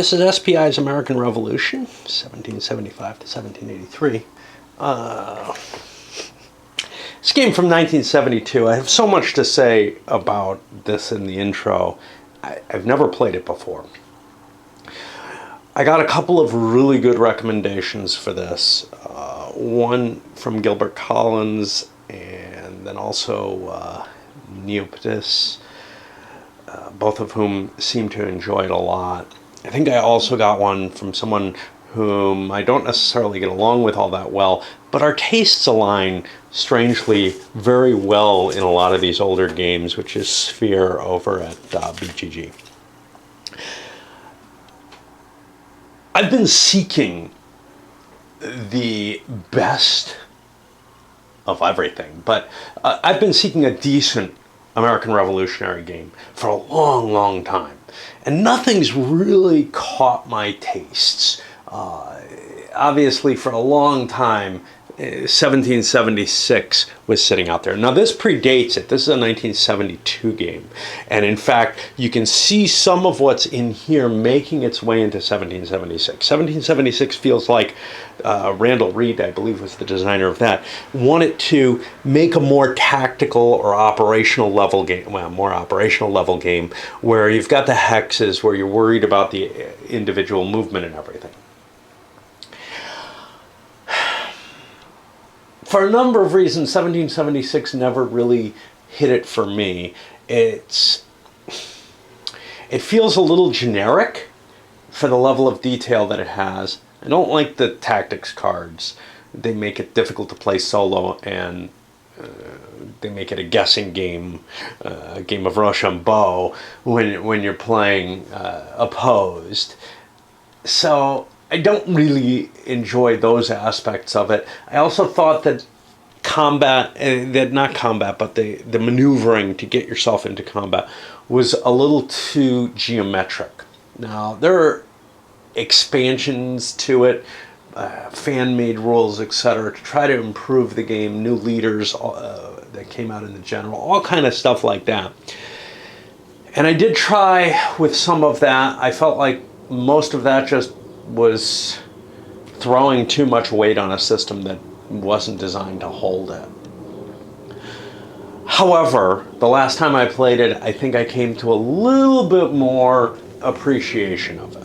This is SPI's American Revolution, 1775 to 1783. This game from 1972. I have so much to say about this in the intro. I've never played it before. I got a couple of really good recommendations for this. One from Gilbert Collins, and then also Neopatis, both of whom seem to enjoy it a lot. I think I also got one from someone whom I don't necessarily get along with all that well, but our tastes align strangely very well in a lot of these older games, which is Sphere over at BGG. I've been seeking the best of everything, but I've been seeking a decent American Revolutionary game for a long, long time. And nothing's really caught my tastes. Obviously, for a long time, 1776 was sitting out there. Now, this predates it. This is a 1972 game. And in fact, you can see some of what's in here making its way into 1776. 1776 feels like Randall Reed, I believe was the designer of that, wanted to make a more tactical or operational level game, well, more operational level game, where you've got the hexes, where you're worried about the individual movement and everything. For a number of reasons, 1776 never really hit it for me. It feels a little generic for the level of detail that it has. I don't like the tactics cards. They make it difficult to play solo, and they make it a guessing game, a game of Rochambeau when you're playing opposed. So I don't really enjoy those aspects of it. I also thought that the maneuvering to get yourself into combat was a little too geometric. Now, there are expansions to it, fan-made rules, etc., to try to improve the game, new leaders that came out in the general, all kind of stuff like that. And I did try with some of that. I felt like most of that just was throwing too much weight on a system that wasn't designed to hold it. However, the last time I played it, I think I came to a little bit more appreciation of it.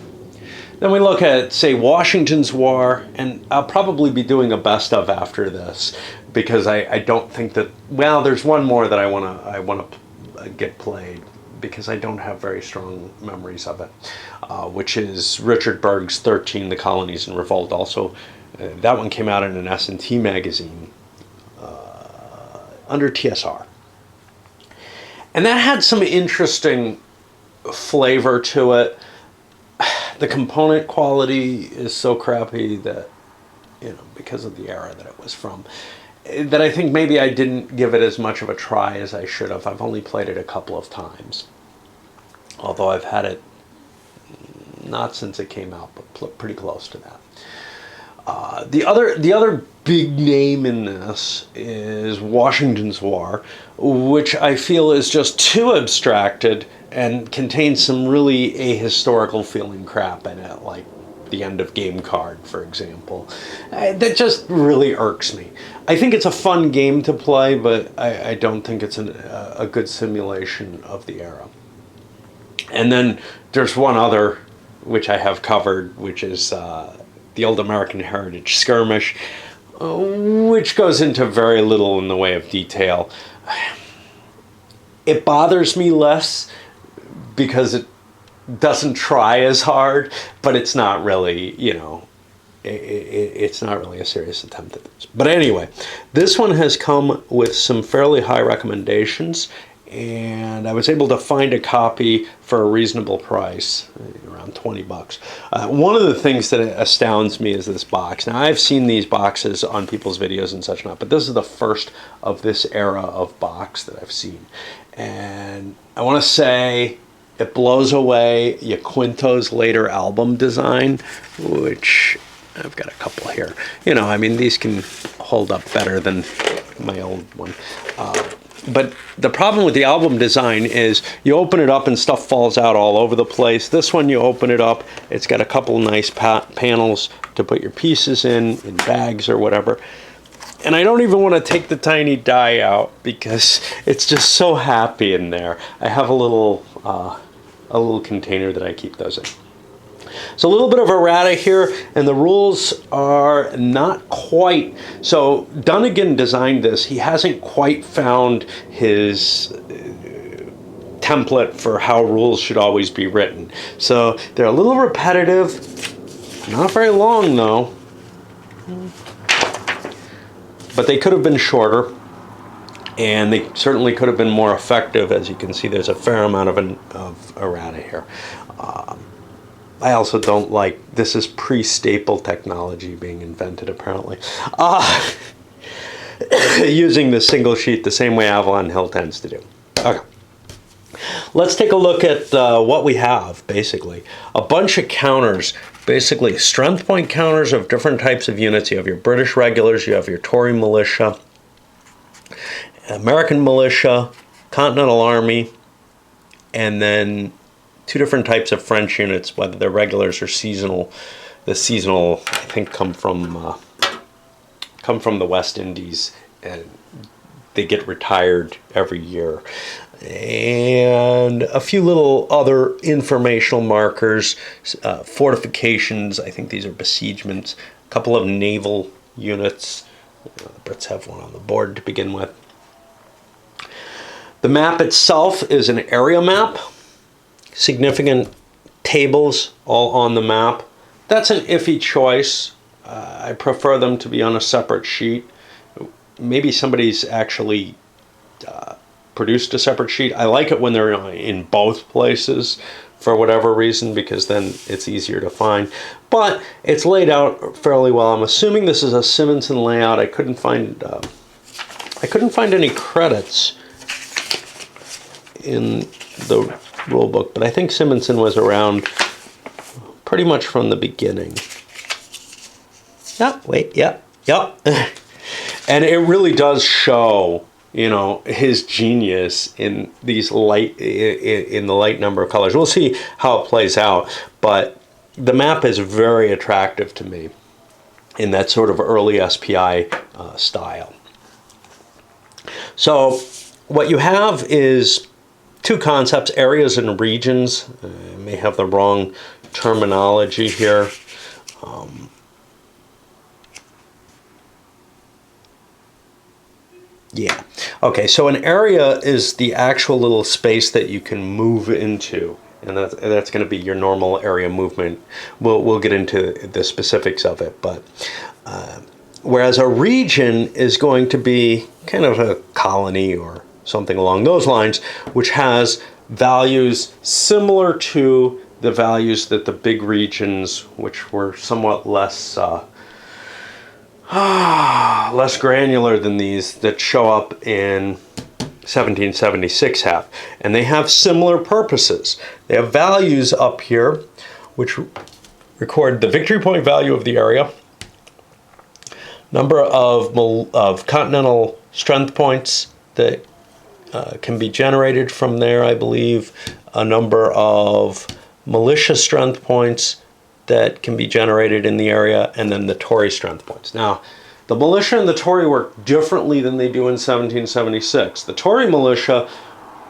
Then we look at, say, Washington's War, and I'll probably be doing a best of after this, because I don't think that, well, there's one more that I want to get played, because I don't have very strong memories of it, which is Richard Berg's 13, The Colonies in Revolt. Also, that one came out in an S&T magazine under TSR. And that had some interesting flavor to it. The component quality is so crappy that, because of the era that it was from, that I think maybe I didn't give it as much of a try as I should have. I've only played it a couple of times, although I've had it not since it came out, but pretty close to that. The other big name in this is Washington's War, which I feel is just too abstracted and contains some really ahistorical feeling crap in it, like the end of game card, for example. That just really irks me. I think it's a fun game to play, but I don't think it's a good simulation of the era. And then there's one other, which I have covered, which is the Old American Heritage Skirmish, which goes into very little in the way of detail. It bothers me less because it doesn't try as hard, but it's not really, it's not really a serious attempt at this. But anyway, this one has come with some fairly high recommendations, and I was able to find a copy for a reasonable price, around 20 bucks. One of the things that astounds me is this box. Now, I've seen these boxes on people's videos and such not, but this is the first of this era of box that I've seen. And I want to say it blows away Yaquinto's later album design, which I've got a couple here. These can hold up better than my old one. But the problem with the album design is you open it up and stuff falls out all over the place. This one, you open it up, it's got a couple nice panels to put your pieces in bags or whatever. And I don't even want to take the tiny die out because it's just so happy in there. I have a little container that I keep those in. So a little bit of errata here, and the rules are not quite. So Dunnigan designed this. He hasn't quite found his template for how rules should always be written. So they're a little repetitive, not very long though. But they could have been shorter, and they certainly could have been more effective. As you can see, there's a fair amount of errata here. I also don't like, this is pre-staple technology being invented apparently. Using the single sheet the same way Avalon Hill tends to do. Okay. Let's take a look at what we have, basically. A bunch of counters, basically strength point counters of different types of units. You have your British regulars, you have your Tory militia, American militia, Continental Army, and then two different types of French units, whether they're regulars or seasonal. The seasonal, I think, come from the West Indies, and they get retired every year. And a few little other informational markers, fortifications. I think these are besiegements. A couple of naval units. The Brits have one on the board to begin with. The map itself is an area map. Significant tables all on the map. That's an iffy choice. I prefer them to be on a separate sheet. Maybe somebody's actually produced a separate sheet. I like it when they're in both places for whatever reason, because then it's easier to find. But it's laid out fairly well. I'm assuming this is a Simonson layout. I couldn't find any credits in the rule book, but I think Simonson was around pretty much from the beginning. And it really does show, you know, his genius in these in the light number of colors. We'll see how it plays out, but the map is very attractive to me in that sort of early SPI style. So what you have is two concepts, areas and regions. I may have the wrong terminology here. Yeah. Okay, so an area is the actual little space that you can move into, and that's going to be your normal area movement. We'll get into the specifics of it, but whereas a region is going to be kind of a colony or something along those lines, which has values similar to the values that the big regions, which were somewhat less less granular than these that show up in 1776 have. And they have similar purposes. They have values up here which record the victory point value of the area, number of continental strength points that can be generated from there, I believe, a number of militia strength points that can be generated in the area, and then the Tory strength points. Now, the militia and the Tory work differently than they do in 1776. The Tory militia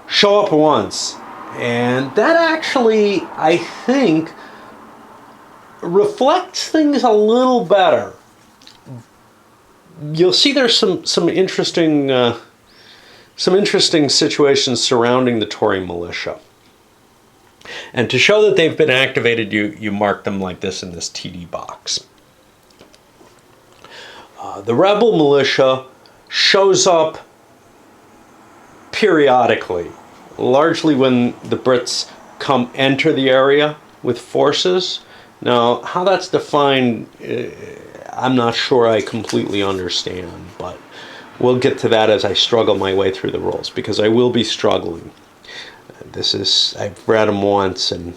show up once, and that actually, I think, reflects things a little better. You'll see there's some interesting situations surrounding the Tory militia. And to show that they've been activated, you mark them like this in this TD box. The rebel militia shows up periodically, largely when the Brits enter the area with forces. Now, how that's defined, I'm not sure I completely understand, but we'll get to that as I struggle my way through the rules, because I will be struggling. I've read them once, and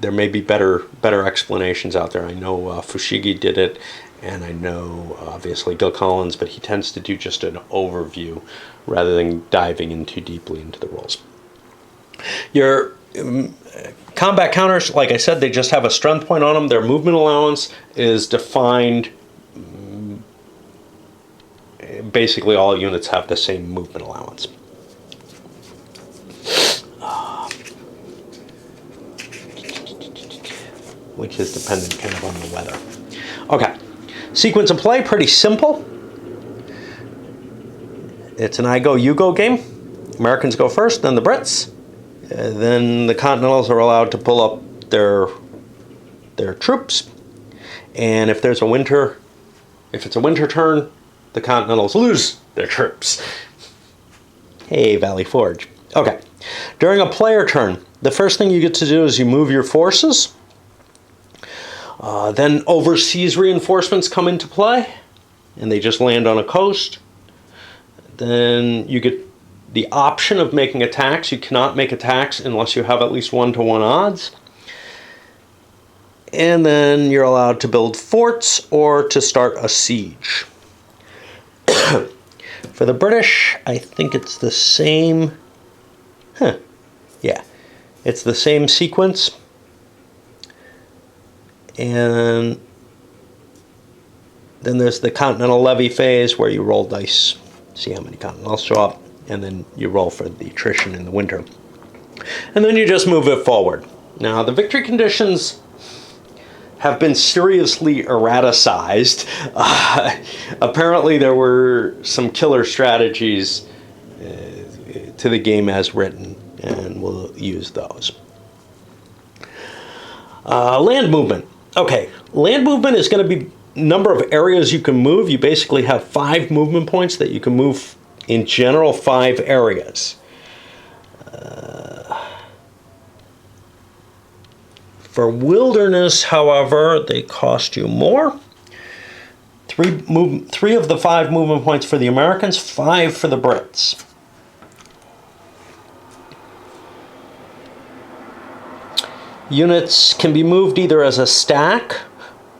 there may be better explanations out there. I know Fushigi did it, And I know, obviously, Gil Collins, but he tends to do just an overview rather than diving in too deeply into the rules. Your combat counters, like I said, they just have a strength point on them. Their movement allowance is defined. Basically, all units have the same movement allowance. Which is dependent kind of on the weather. Okay. Sequence of play, pretty simple. It's an I go, you go game. Americans go first, then the Brits. Then the Continentals are allowed to pull up their troops. And if it's a winter turn, the Continentals lose their troops. Hey, Valley Forge. Okay. During a player turn, the first thing you get to do is you move your forces. Then overseas reinforcements come into play, and they just land on a coast. Then you get the option of making attacks. You cannot make attacks unless you have at least 1-to-1 odds. And then you're allowed to build forts or to start a siege. For the British, I think it's the same. Yeah, it's the same sequence. And then there's the continental levy phase where you roll dice, see how many continentals show up, and then you roll for the attrition in the winter. And then you just move it forward. Now, the victory conditions have been seriously erraticized. Apparently, there were some killer strategies to the game as written, and we'll use those. Land movement. Okay, land movement is going to be number of areas you can move. You basically have 5 movement points that you can move, in general, 5 areas. For wilderness, however, they cost you more. 3 of the 5 movement points for the Americans, 5 for the Brits. Units can be moved either as a stack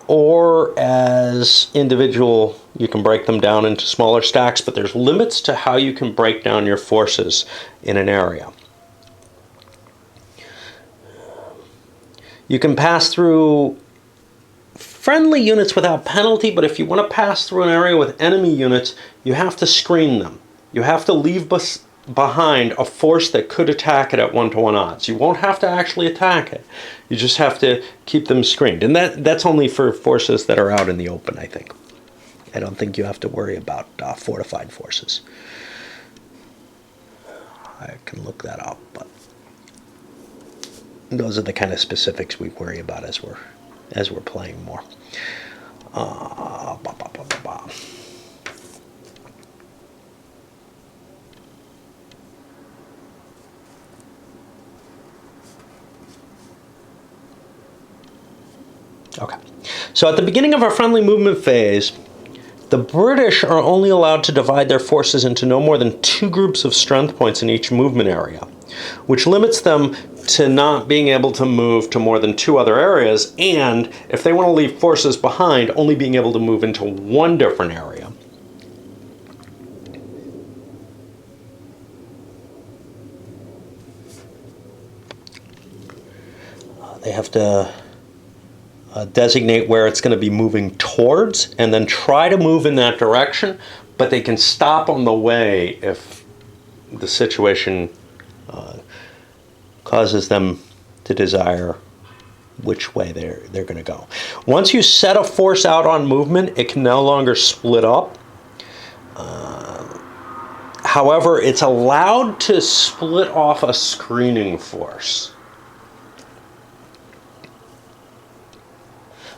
or as individual. You can break them down into smaller stacks, but there's limits to how you can break down your forces in an area. You can pass through friendly units without penalty, but if you want to pass through an area with enemy units, you have to screen them. You have to leave behind a force that could attack it at 1-to-1 odds. You won't have to actually attack it. You just have to keep them screened. And that's only for forces that are out in the open, I think. I don't think you have to worry about fortified forces. I can look that up, but those are the kind of specifics we worry about as we're playing more. Okay, so at the beginning of our friendly movement phase, the British are only allowed to divide their forces into no more than 2 groups of strength points in each movement area, which limits them to not being able to move to more than 2 other areas, and if they want to leave forces behind, only being able to move into 1 different area. They have to designate where it's going to be moving towards and then try to move in that direction, but they can stop on the way if the situation causes them to desire which way they're going to go. Once you set a force out on movement, it can no longer split up. However, it's allowed to split off a screening force.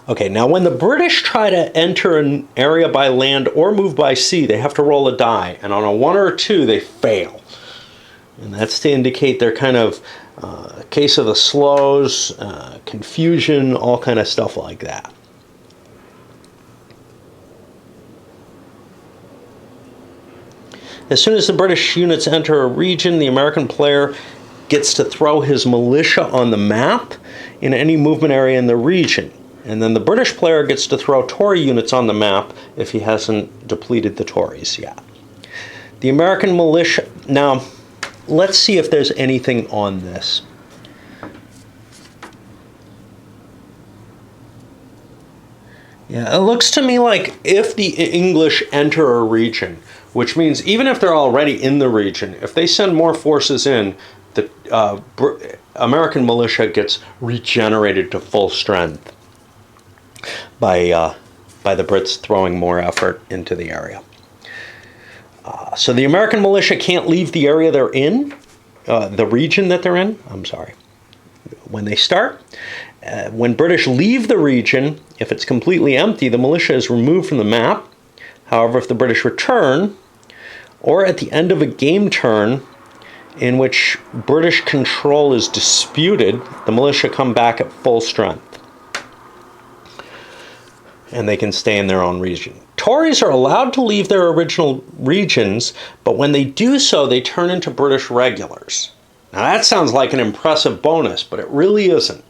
Okay, now when the British try to enter an area by land or move by sea, they have to roll a die, and on a 1 or a 2, they fail. And that's to indicate they're kind of case of the slows, confusion, all kind of stuff like that. As soon as the British units enter a region, the American player gets to throw his militia on the map in any movement area in the region. And then the British player gets to throw Tory units on the map if he hasn't depleted the Tories yet. The American militia... Now, let's see if there's anything on this. Yeah, it looks to me like if the English enter a region, which means even if they're already in the region, if they send more forces in, the American militia gets regenerated to full strength by the Brits throwing more effort into the area. So the American militia can't leave the area they're in, the region that they're in, I'm sorry, when they start. When British leave the region, if it's completely empty, the militia is removed from the map. However, if the British return, or at the end of a game turn in which British control is disputed, the militia come back at full strength. And they can stay in their own region. Tories are allowed to leave their original regions, but when they do so, they turn into British regulars. Now that sounds like an impressive bonus, but it really isn't.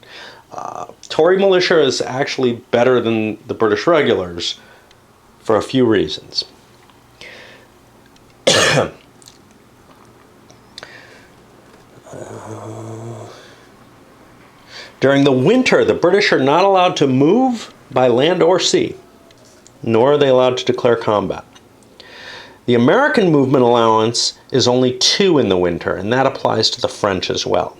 Tory militia is actually better than the British regulars for a few reasons. During the winter, the British are not allowed to move by land or sea, nor are they allowed to declare combat. The American movement allowance is only 2 in the winter, and that applies to the French as well.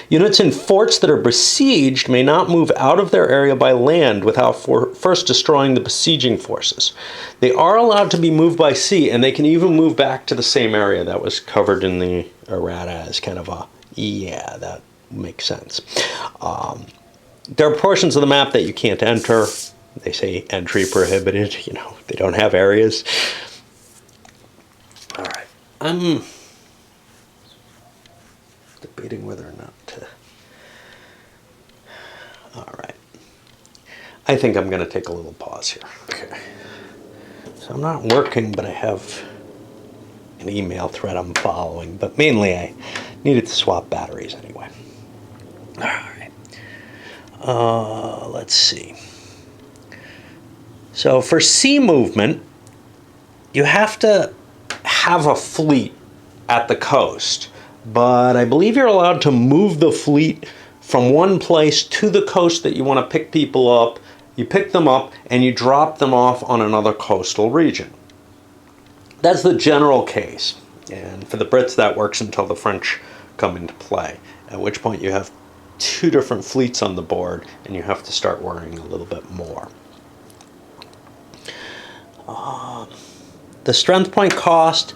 Units in forts that are besieged may not move out of their area by land without first destroying the besieging forces. They are allowed to be moved by sea, and they can even move back to the same area. That was covered in the errata as kind of a, yeah, that makes sense. There are portions of the map that you can't enter. They say entry prohibited. You know, they don't have areas. All right. I'm debating whether or not to... All right. I think I'm going to take a little pause here. Okay. So I'm not working, but I have an email thread I'm following. But mainly I needed to swap batteries anyway. All right. Let's see. So for sea movement, you have to have a fleet at the coast. But I believe you're allowed to move the fleet from one place to the coast that you want to pick people up. You pick them up and you drop them off on another coastal region. That's the general case. And for the Brits, that works until the French come into play, at which point you have 2 different fleets on the board and you have to start worrying a little bit more. The strength point cost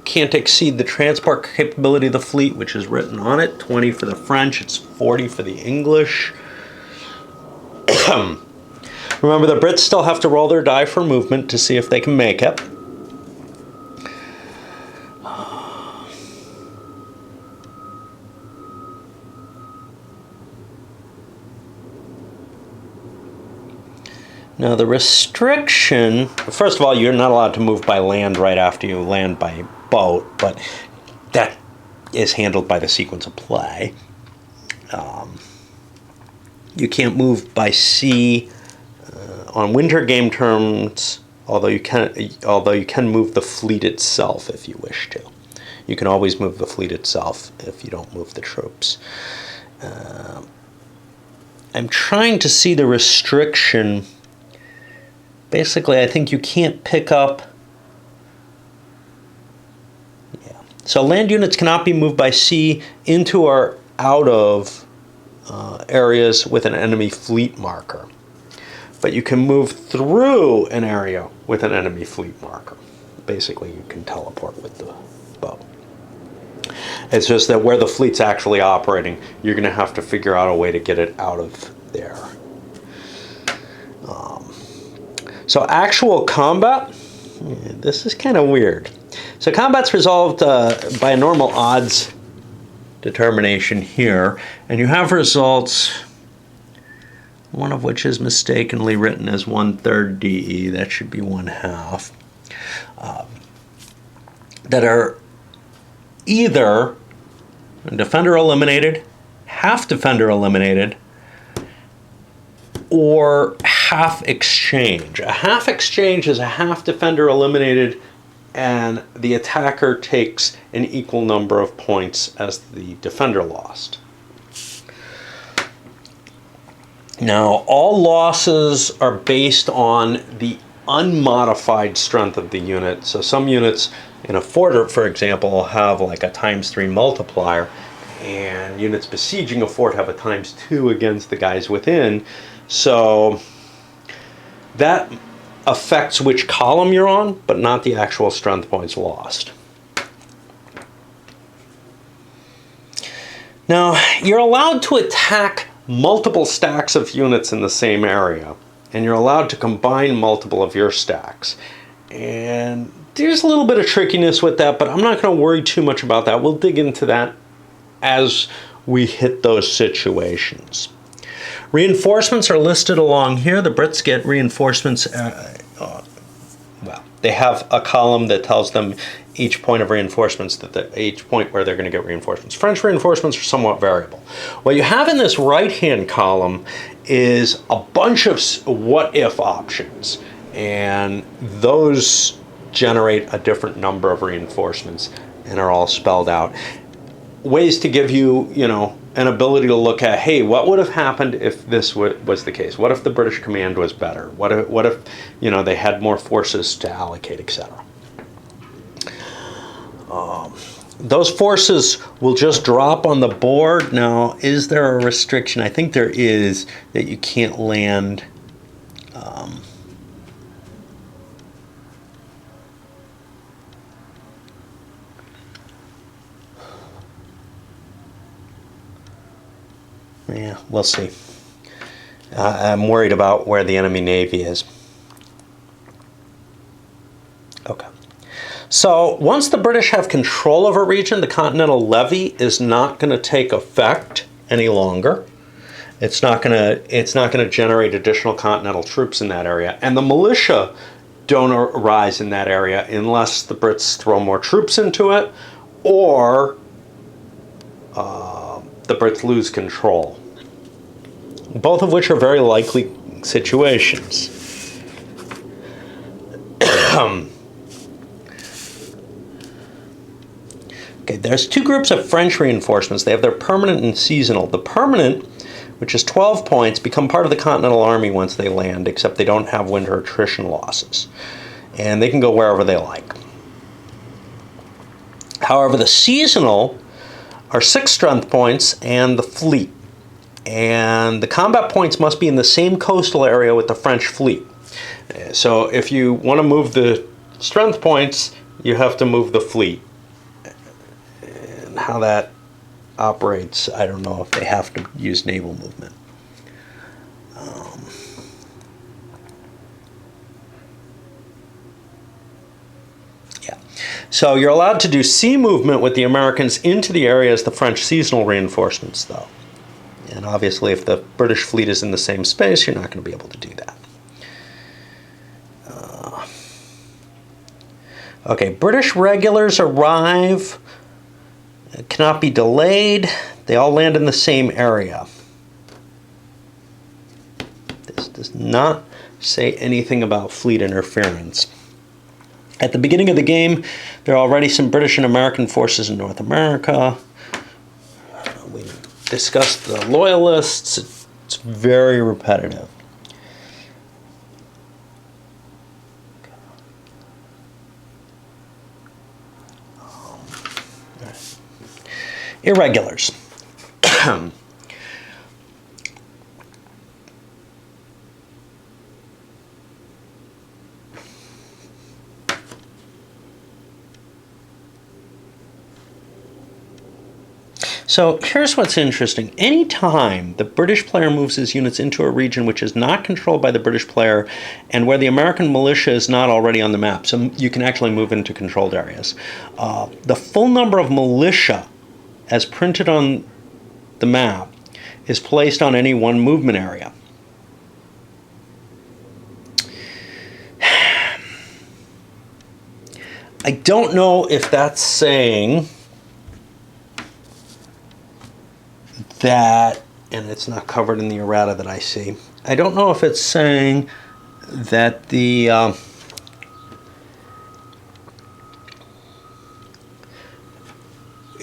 can't exceed the transport capability of the fleet, which is written on it. 20 for the French, it's 40 for the English. Remember, the Brits still have to roll their die for movement to see if they can make it. Now the restriction, first of all, you're not allowed to move by land right after you land by boat, but that is handled by the sequence of play. You can't move by sea on winter game terms, although you can move the fleet itself if you wish to. You can always move the fleet itself if you don't move the troops. I'm trying to see the restriction. Basically, I think you can't pick up... Yeah. So land units cannot be moved by sea into or out of areas with an enemy fleet marker. But you can move through an area with an enemy fleet marker. Basically, you can teleport with the boat. It's just that where the fleet's actually operating, you're going to have to figure out a way to get it out of there. So actual combat, this is kind of weird. So combat's resolved by a normal odds determination here, and you have results, one of which is mistakenly written as 1/3 DE, that should be 1/2, that are either defender eliminated, half defender eliminated, or half exchange. A half exchange is a half defender eliminated and the attacker takes an equal number of points as the defender lost. Now, all losses are based on the unmodified strength of the unit. So some units in a fort, for example, will have like a ×3 multiplier, and units besieging a fort have a ×2 against the guys within. So that affects which column you're on, but not the actual strength points lost. Now, you're allowed to attack multiple stacks of units in the same area, and you're allowed to combine multiple of your stacks. And there's a little bit of trickiness with that, but I'm not going to worry too much about that. We'll dig into that as we hit those situations. Reinforcements are listed along here. The Brits get reinforcements, well, they have a column that tells them each point of reinforcements, each point where they're going to get reinforcements. French reinforcements are somewhat variable. What you have in this right-hand column is a bunch of what-if options, and those generate a different number of reinforcements and are all spelled out. Ways to give you, an ability to look at, hey, what would have happened if this was the case? What if the British command was better? What if they had more forces to allocate, etc. Those forces will just drop on the board. Now, is there a restriction? I think there is, that you can't land yeah, we'll see. I'm worried about where the enemy navy is. Okay. So once the British have control of a region, the Continental Levy is not going to take effect any longer. It's not going to generate additional continental troops in that area, and the militia don't arise in that area unless the Brits throw more troops into it, or the Brits lose control. Both of which are very likely situations. Okay, there's two groups of French reinforcements. They have their permanent and seasonal. The permanent, which is 12 points, become part of the Continental Army once they land, except they don't have winter attrition losses. And they can go wherever they like. However, the seasonal are 6 strength points and the fleet. And the combat points must be in the same coastal area with the French fleet. So if you want to move the strength points, you have to move the fleet. And how that operates, I don't know if they have to use naval movement. Yeah. So you're allowed to do sea movement with the Americans into the area as the French seasonal reinforcements, though. And obviously, if the British fleet is in the same space, you're not going to be able to do that. Okay, British regulars arrive. It cannot be delayed. They all land in the same area. This does not say anything about fleet interference. At the beginning of the game, there are already some British and American forces in North America. We discussed the Loyalists. It's very repetitive. Irregulars. So here's what's interesting. Anytime the British player moves his units into a region which is not controlled by the British player and where the American militia is not already on the map, so you can actually move into controlled areas, the full number of militia as printed on the map is placed on any one movement area. I don't know if that's saying that, and it's not covered in the errata that I see. I don't know if it's saying that the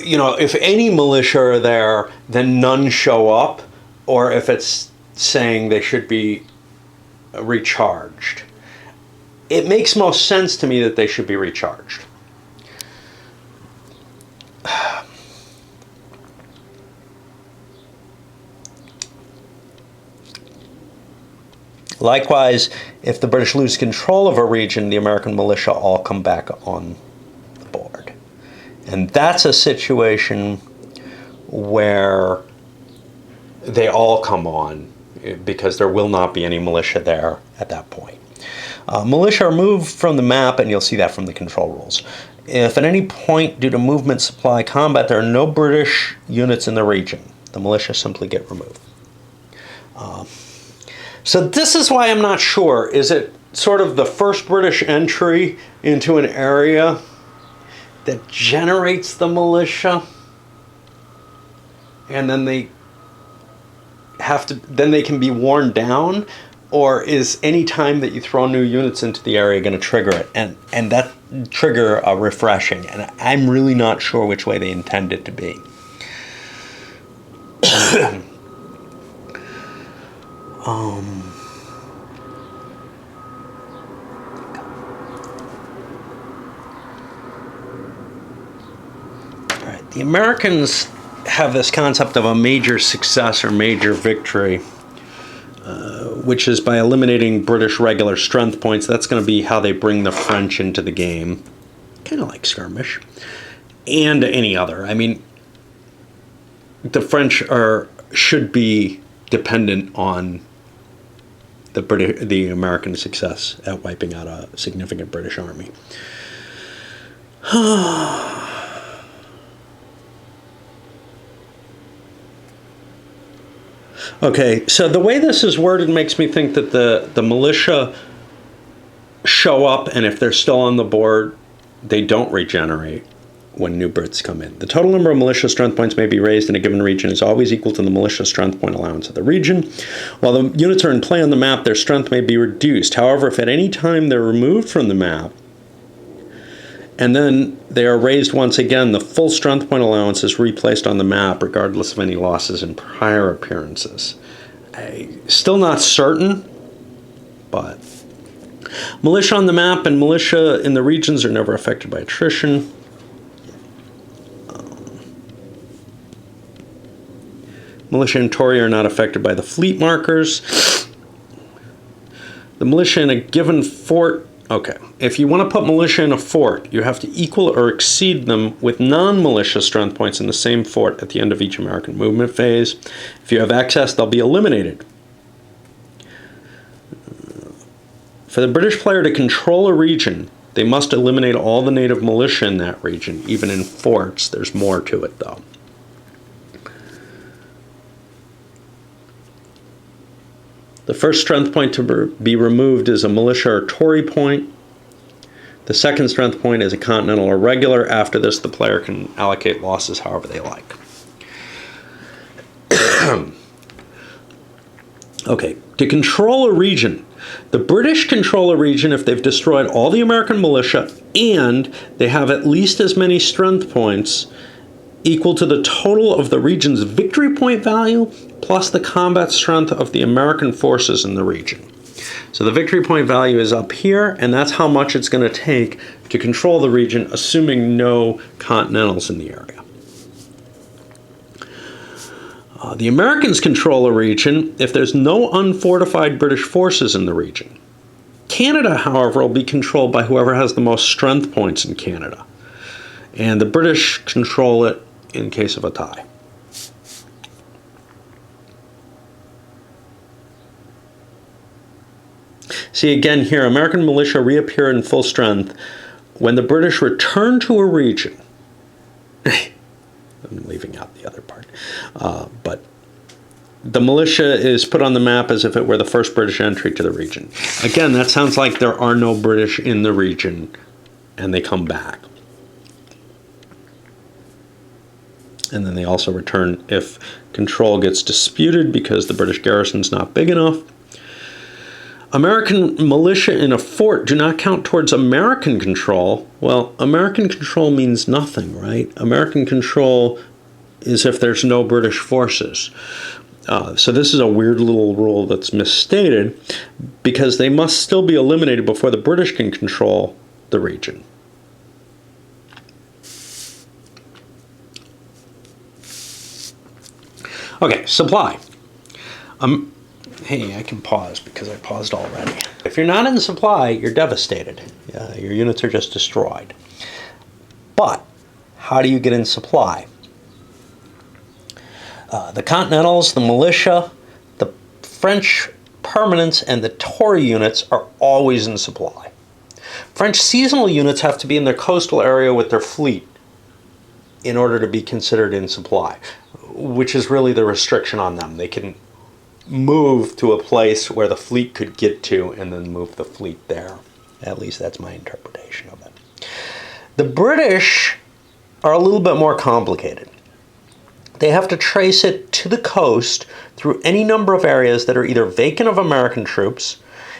if any militia are there, then none show up, or if it's saying they should be recharged. It makes most sense to me that they should be recharged. Likewise, if the British lose control of a region, the American militia all come back on the board. And that's a situation where they all come on, because there will not be any militia there at that point. Militia are moved from the map, and you'll see that from the control rules. If at any point, due to movement, supply, combat, there are no British units in the region, the militia simply get removed. So this is why I'm not sure. Is it sort of the first British entry into an area that generates the militia, and then they can be worn down? Or is any time that you throw new units into the area going to trigger it? And that trigger a refreshing. And I'm really not sure which way they intend it to be. All right. The Americans have this concept of a major success or major victory, which is by eliminating British regular strength points. That's going to be how they bring the French into the game. Kind of like skirmish. And any other. I mean, the French should be dependent on the American success at wiping out a significant British army. Okay, so the way this is worded makes me think that the militia show up, and if they're still on the board, they don't regenerate when new Brits come in. The total number of militia strength points may be raised in a given region is always equal to the militia strength point allowance of the region. While the units are in play on the map, their strength may be reduced. However, if at any time they're removed from the map, and then they are raised once again, the full strength point allowance is replaced on the map, regardless of any losses in prior appearances. Still not certain, but militia on the map and militia in the regions are never affected by attrition. Militia and Tory are not affected by the fleet markers. The militia in a given fort. Okay, if you want to put militia in a fort, you have to equal or exceed them with non-militia strength points in the same fort at the end of each American movement phase. If you have excess, they'll be eliminated. For the British player to control a region, they must eliminate all the native militia in that region, even in forts. There's more to it, though. The first strength point to be removed is a militia or Tory point. The second strength point is a continental or regular. After this, the player can allocate losses however they like. Okay, to control a region. The British control a region if they've destroyed all the American militia and they have at least as many strength points equal to the total of the region's victory point value plus the combat strength of the American forces in the region. So the victory point value is up here, and that's how much it's going to take to control the region, assuming no continentals in the area. The Americans control a region if there's no unfortified British forces in the region. Canada, however, will be controlled by whoever has the most strength points in Canada. And the British control it in case of a tie. See again here, American militia reappear in full strength when the British return to a region. I'm leaving out the other part. But the militia is put on the map as if it were the first British entry to the region. Again, that sounds like there are no British in the region and they come back. And then they also return if control gets disputed because the British garrison's not big enough. American militia in a fort do not count towards American control. Well, American control means nothing, right? American control is if there's no British forces. So this is a weird little rule that's misstated because they must still be eliminated before the British can control the region. Okay, supply. Hey, I can pause because I paused already. If you're not in supply, you're devastated. Your units are just destroyed. But how do you get in supply? The Continentals, the militia, the French permanents, and the Tory units are always in supply. French seasonal units have to be in their coastal area with their fleet in order to be considered in supply, which is really the restriction on them. They can move to a place where the fleet could get to and then move the fleet there. At least that's my interpretation of it. The British are a little bit more complicated. They have to trace it to the coast through any number of areas that are either vacant of American troops,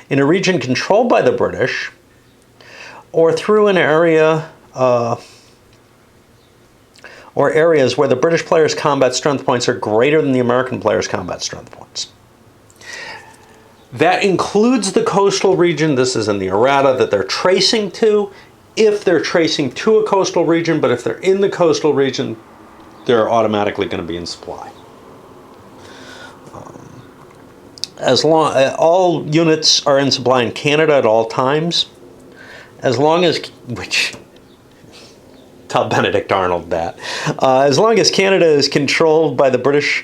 in a region controlled by the British, or through an area or areas where the British players' combat strength points are greater than the American players' combat strength points. That includes the coastal region. This is in the errata that they're tracing to, if they're tracing to a coastal region, but if they're in the coastal region, they're automatically going to be in supply. All units are in supply in Canada at all times, as long as, which, tell Benedict Arnold that, as long as Canada is controlled by the British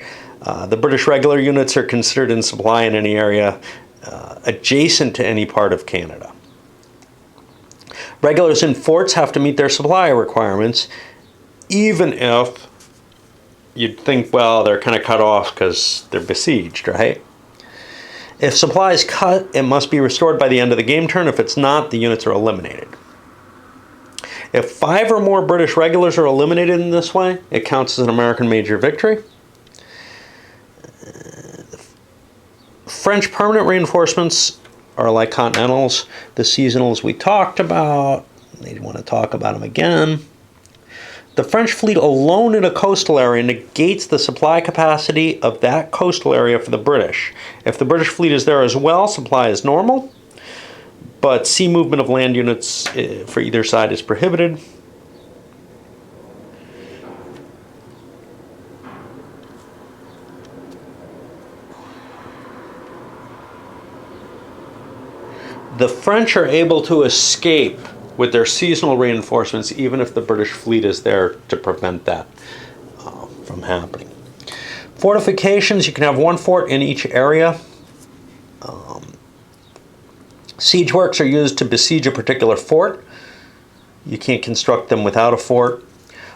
regular units are considered in supply in any area adjacent to any part of Canada. Regulars in forts have to meet their supply requirements, even if you'd think, well, they're kind of cut off because they're besieged, right? If supply is cut, it must be restored by the end of the game turn. If it's not, the units are eliminated. If 5 or more British regulars are eliminated in this way, it counts as an American major victory. French permanent reinforcements are like Continentals. The seasonals we talked about. They want to talk about them again. The French fleet alone in a coastal area negates the supply capacity of that coastal area for the British. If the British fleet is there as well, supply is normal, but sea movement of land units for either side is prohibited. The French are able to escape with their seasonal reinforcements, even if the British fleet is there to prevent that from happening. Fortifications, you can have one fort in each area. Siege works are used to besiege a particular fort. You can't construct them without a fort.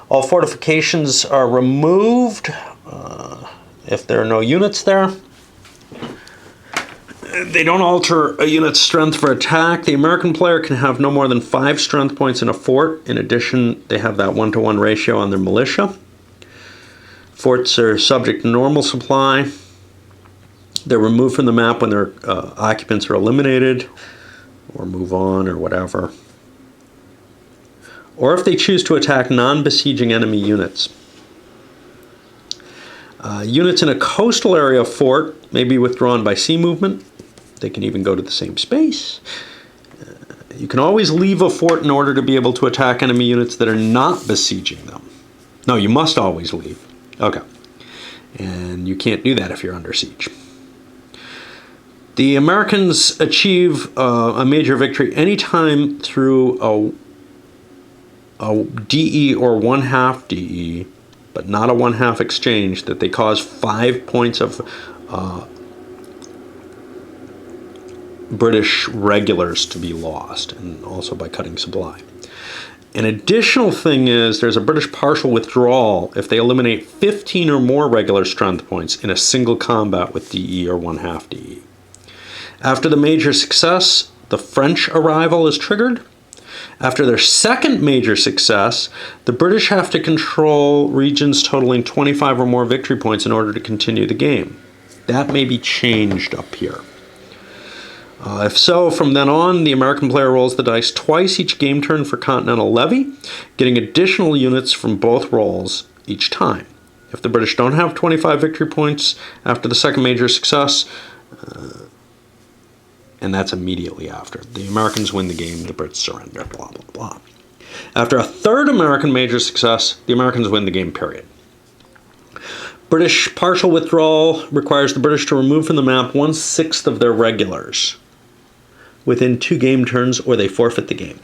All fortifications are removed if there are no units there. They don't alter a unit's strength for attack. The American player can have no more than 5 strength points in a fort. In addition, they have that 1-to-1 ratio on their militia. Forts are subject to normal supply. They're removed from the map when their occupants are eliminated, or move on, or whatever. Or if they choose to attack non-besieging enemy units. Units in a coastal area fort may be withdrawn by sea movement. They can even go to the same space. You can always leave a fort in order to be able to attack enemy units that are not besieging them. No, you must always leave. Okay. And you can't do that if you're under siege. The Americans achieve a major victory anytime through a DE or 1/2 DE, but not a 1/2 exchange, that they cause 5 points of British regulars to be lost, and also by cutting supply. An additional thing is there's a British partial withdrawal if they eliminate 15 or more regular strength points in a single combat with DE or 1/2 DE. After the major success, the French arrival is triggered. After their second major success, the British have to control regions totaling 25 or more victory points in order to continue the game. That may be changed up here. If so, from then on, the American player rolls the dice twice each game turn for continental levy, getting additional units from both rolls each time. If the British don't have 25 victory points after the second major success, and that's immediately after, the Americans win the game, the Brits surrender, blah, blah, blah. After a third American major success, the Americans win the game, period. British partial withdrawal requires the British to remove from the map 1/6 of their regulars within 2 game turns, or they forfeit the game.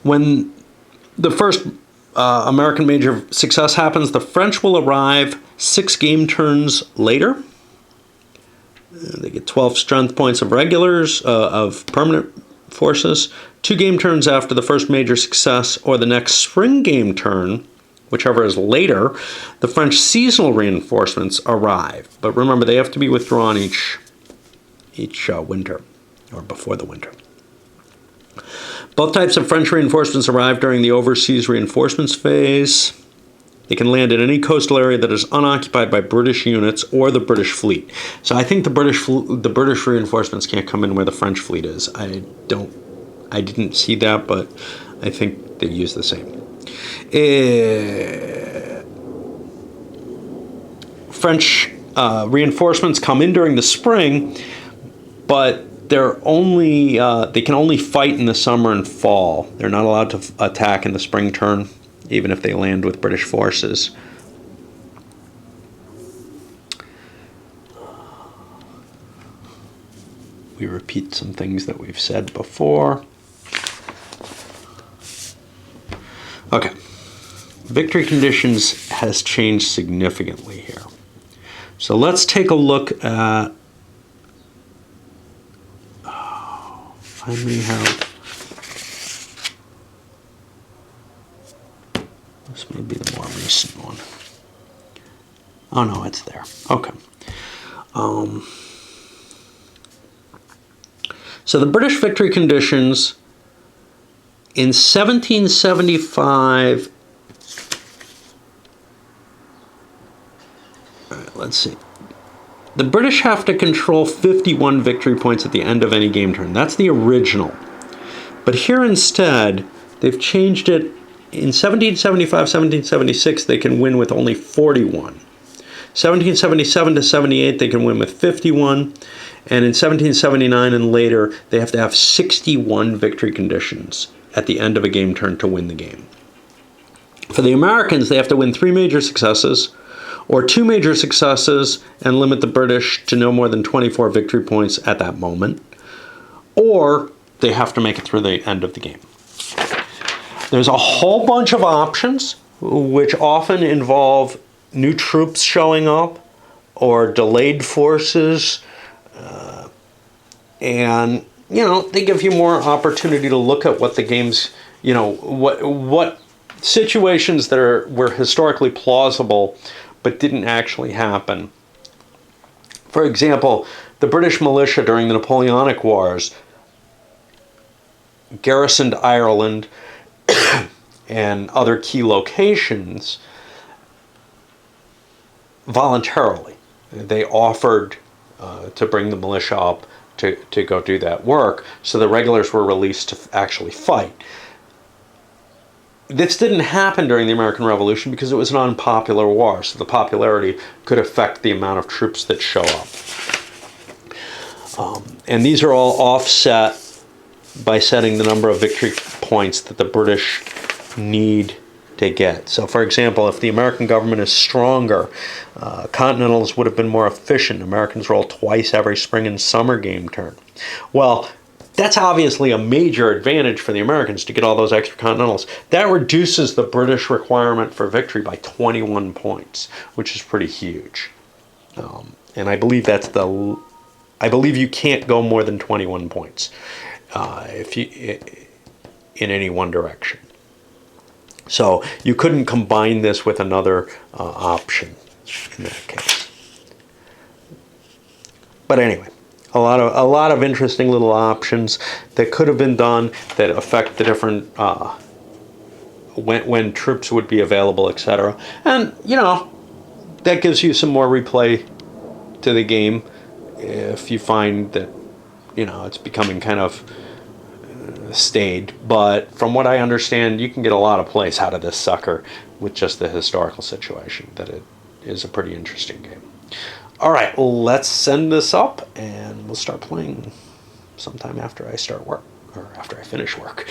When the first American major success happens, the French will arrive 6 game turns later. They get 12 strength points of regulars, of permanent forces. 2 game turns after the first major success, or the next spring game turn, whichever is later, the French seasonal reinforcements arrive. But remember, they have to be withdrawn each winter, or before the winter. Both types of French reinforcements arrive during the overseas reinforcements phase. They can land in any coastal area that is unoccupied by British units or the British fleet. So I think the British reinforcements can't come in where the French fleet is. I didn't see that, but I think they use the same. French reinforcements come in during the spring, but they can only fight in the summer and fall. They're not allowed to attack in the spring turn, even if they land with British forces. We repeat some things that we've said before. Okay. Victory conditions has changed significantly here. So let's take a look at finally have this may be the more recent one. Oh no, it's there. Okay. So the British victory conditions in 1775. All right, let's see. The British have to control 51 victory points at the end of any game turn. That's the original. But here instead, they've changed it. In 1775, 1776, they can win with only 41. 1777 to 78, they can win with 51. And in 1779 and later, they have to have 61 victory conditions at the end of a game turn to win the game. For the Americans, they have to win 3 major successes, or 2 major successes and limit the British to no more than 24 victory points at that moment, or they have to make it through the end of the game. There's a whole bunch of options, which often involve new troops showing up or delayed forces, and they give you more opportunity to look at what the game's, what situations that were historically plausible but didn't actually happen. For example, the British militia during the Napoleonic Wars garrisoned Ireland and other key locations voluntarily. They offered to bring the militia up to go do that work, so the regulars were released to actually fight. This didn't happen during the American Revolution because it was an unpopular war, so the popularity could affect the amount of troops that show up. And these are all offset by setting the number of victory points that the British need to get. So, for example, if the American government is stronger, Continentals would have been more efficient. Americans roll twice every spring and summer game turn. Well, that's obviously a major advantage for the Americans to get all those extra Continentals. That reduces the British requirement for victory by 21 points, which is pretty huge. And I believe I believe you can't go more than 21 points in any one direction. So you couldn't combine this with another option in that case. But anyway, a lot of interesting little options that could have been done that affect the different when troops would be available, etc. And that gives you some more replay to the game if you find that it's becoming kind of stayed. But from what I understand, you can get a lot of plays out of this sucker with just the historical situation. That it is a pretty interesting game. All right, let's send this up and we'll start playing sometime after I start work or after I finish work.